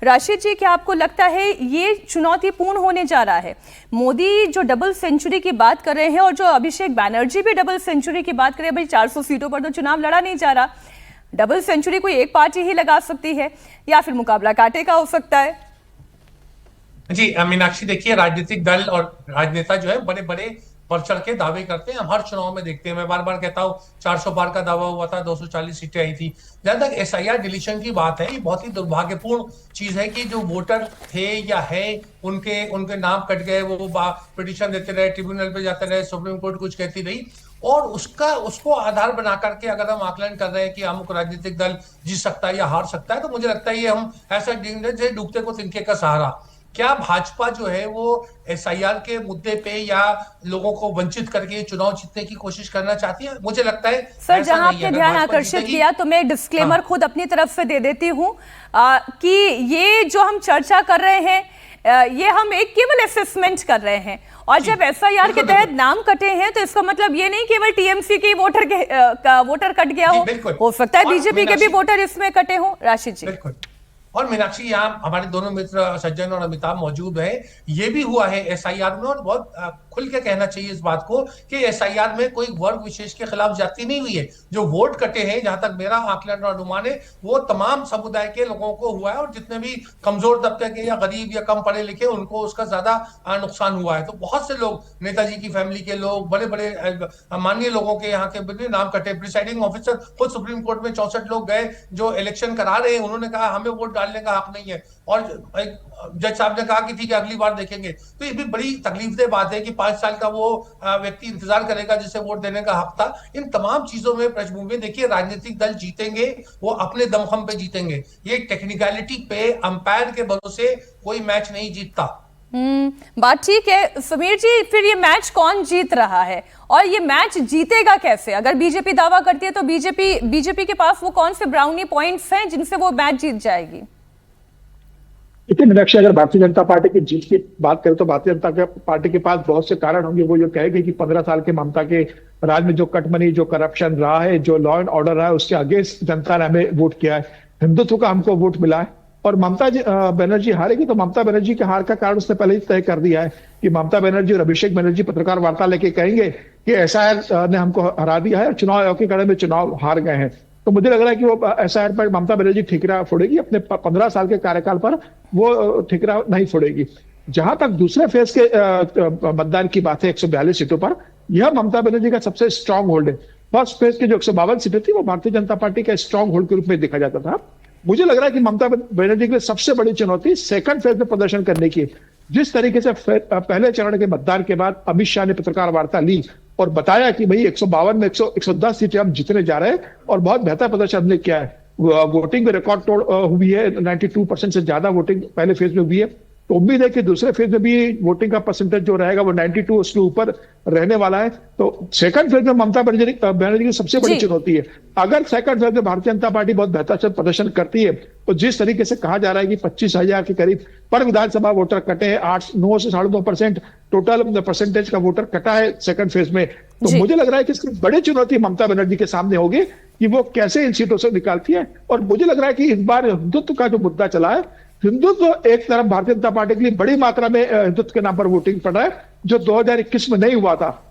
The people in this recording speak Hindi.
राशिद जी, क्या आपको लगता है ये चुनौतीपूर्ण होने जा रहा है? मोदी जो डबल सेंचुरी की बात कर रहे हैं और जो अभिषेक बैनर्जी भी डबल सेंचुरी की बात कर रहे हैं, भाई 400 सीटों पर तो चुनाव लड़ा नहीं जा रहा। डबल सेंचुरी कोई एक पार्टी ही लगा सकती है या फिर मुकाबला कांटे का हो सकता है? जी मीनाक्षी, देखिए राजनीतिक दल और राजनेता जो है बड़े बड़े बढ़ चढ़ के दावे करते हैं। हम हर चुनाव में देखते हैं। मैं बार बार कहता हूँ 400 पार का दावा हुआ था, 240 सीटें आई थी। जहां तक एसआईआर डिलीशन की बात है, ये बहुत ही दुर्भाग्यपूर्ण चीज है कि जो वोटर थे या है उनके उनके नाम कट गए, वो पिटिशन देते रहे, ट्रिब्यूनल पे जाते रहे, सुप्रीम कोर्ट कुछ कहती रही, और उसको आधार बना करके अगर हम आकलन कर रहे हैं कि अमुक राजनीतिक दल जीत सकता है या हार सकता है, तो मुझे लगता है ये हम ऐसा डूबते को तिनके का सहारा। क्या भाजपा जो है वो एसआईआर के मुद्दे पे या लोगों को वंचित करके चुनाव जीतने की कोशिश करना चाहती है? मुझे लगता है सर, ऐसा जहां नहीं है। आपने अगर ध्यान भाजपा आकर्षित जीतेगी। किया तो मैं डिस्क्लेमर हाँ खुद अपनी तरफ से दे देती हूँ कि ये जो हम चर्चा कर रहे हैं, ये हम एक केवल असेसमेंट कर रहे हैं। और जब एसआईआर के तहत नाम कटे हैं तो इसका मतलब ये नहीं केवल टीएमसी के वोटर कट गया हो सकता है बीजेपी के भी वोटर इसमें कटे हो। राशिद जी, बिल्कुल। और मीनाक्षी, यहाँ हमारे दोनों मित्र सज्जन और अमिताभ मौजूद है। ये भी हुआ है एसआईआर में, और बहुत खुल के कहना चाहिए इस बात को कि एसआईआर में कोई वर्ग विशेष के खिलाफ जाति नहीं हुई है। जो वोट कटे हैं, जहां तक मेरा आकलन और अनुमान है, वो तमाम समुदाय के लोगों को हुआ है, और जितने भी कमजोर तबके के या गरीब या कम पढ़े लिखे, उनको उसका ज्यादा नुकसान हुआ है। तो बहुत से लोग, नेताजी की फैमिली के लोग, बड़े बड़े माननीय लोगों के यहाँ के नाम कटे। प्रिसाइडिंग ऑफिसर खुद सुप्रीम कोर्ट में 64 लोग गए जो इलेक्शन करा रहे हैं, उन्होंने कहा हमें वोट डालने का हक नहीं है, और जज साहब ने कहा कि ठीक है अगली बार देखेंगे। तो ये भी बड़ी तकलीफदेह बात है कि 5 साल का वो व्यक्ति इंतजार करेगा जिसे वोट देने का हक था। इन तमाम चीजों में पृष्ठभूमि देखिए, राजनीतिक दल जीतेंगे वो अपने दमखम पे जीतेंगे। ये टेक्निकलिटी पे, अंपायर के भरोसे कोई मैच नहीं जीतता। बात ठीक है समीर जी, फिर ये मैच कौन जीत रहा है और ये मैच जीतेगा कैसे? अगर बीजेपी दावा करती है तो बीजेपी के पास वो कौन से ब्राउनी पॉइंट्स हैं जिनसे वो मैच जीत जाएगी? देखिए मीनाक्षी, अगर भारतीय जनता पार्टी की जीत की बात करें तो भारतीय जनता पार्टी के पास बहुत से कारण होंगे। वो जो कहेगी कि 15 साल के ममता के राज में जो कटमनी, जो करप्शन रहा है, जो लॉ एंड ऑर्डर रहा है, उसके अगेंस्ट जनता ने हमें वोट किया है, हिंदुत्व का हमको वोट मिला है। और ममता बनर्जी हारेगी तो ममता बनर्जी के हार का कारण उसने पहले ही तय कर दिया है कि ममता बनर्जी और अभिषेक बनर्जी पत्रकार वार्ता लेके कहेंगे कि एसआईआर ने हमको हरा दिया है और चुनाव आयोग के कड़े में चुनाव हार गए हैं। तो मुझे लग रहा है कि वो एसआईआर पर ममता बनर्जी ठिकरा फोड़ेगी, अपने 15 साल के कार्यकाल पर वो ठिकरा नहीं फोड़ेगी। जहां तक दूसरे फेज के मतदान की बात है 142 सीटों पर, यह ममता बनर्जी का सबसे स्ट्रांग होल्ड है। फर्स्ट फेज के जो 152 सीटें थी वो भारतीय जनता पार्टी का स्ट्रांग होल्ड के रूप में देखा जाता था। मुझे लग रहा है कि ममता बनर्जी के लिए सबसे बड़ी चुनौती सेकंड फेज में प्रदर्शन करने की है। जिस तरीके से पहले चरण के मतदान के बाद अमित शाह ने पत्रकार वार्ता ली और बताया कि भाई 152 में 110 सीटें हम जीतने जा रहे हैं और बहुत बेहतर प्रदर्शन हमने किया है। वोटिंग में रिकॉर्ड तोड़ हुई है, 92% से ज्यादा वोटिंग पहले फेज में हुई है। तो उम्मीद है कि दूसरे फेज में भी वोटिंग का परसेंटेज जो रहेगा वो 92 उसके ऊपर रहने वाला है। तो सेकंड फेज में ममता बनर्जी की सबसे बड़ी चुनौती है। अगर सेकंड फेज में भारतीय जनता पार्टी बहुत बेहतर से प्रदर्शन करती है तो जिस तरीके से कहा जा रहा है कि 25,000 के करीब पर विधानसभा वोटर कटे हैं, 9 से 9.5% टोटल परसेंटेज का वोटर कटा है सेकंड फेज में, तो मुझे लग रहा है कि इसकी बड़ी चुनौती ममता बनर्जी के सामने होगी कि वो कैसे इन सीटों से निकालती है। और मुझे लग रहा है कि इस बार हिंदुत्व का जो मुद्दा चला है, हिंदुत्व एक तरफ भारतीय जनता पार्टी के लिए बड़ी मात्रा में हिंदुत्व के नाम पर वोटिंग पड़ा है, जो 2021 में नहीं हुआ था।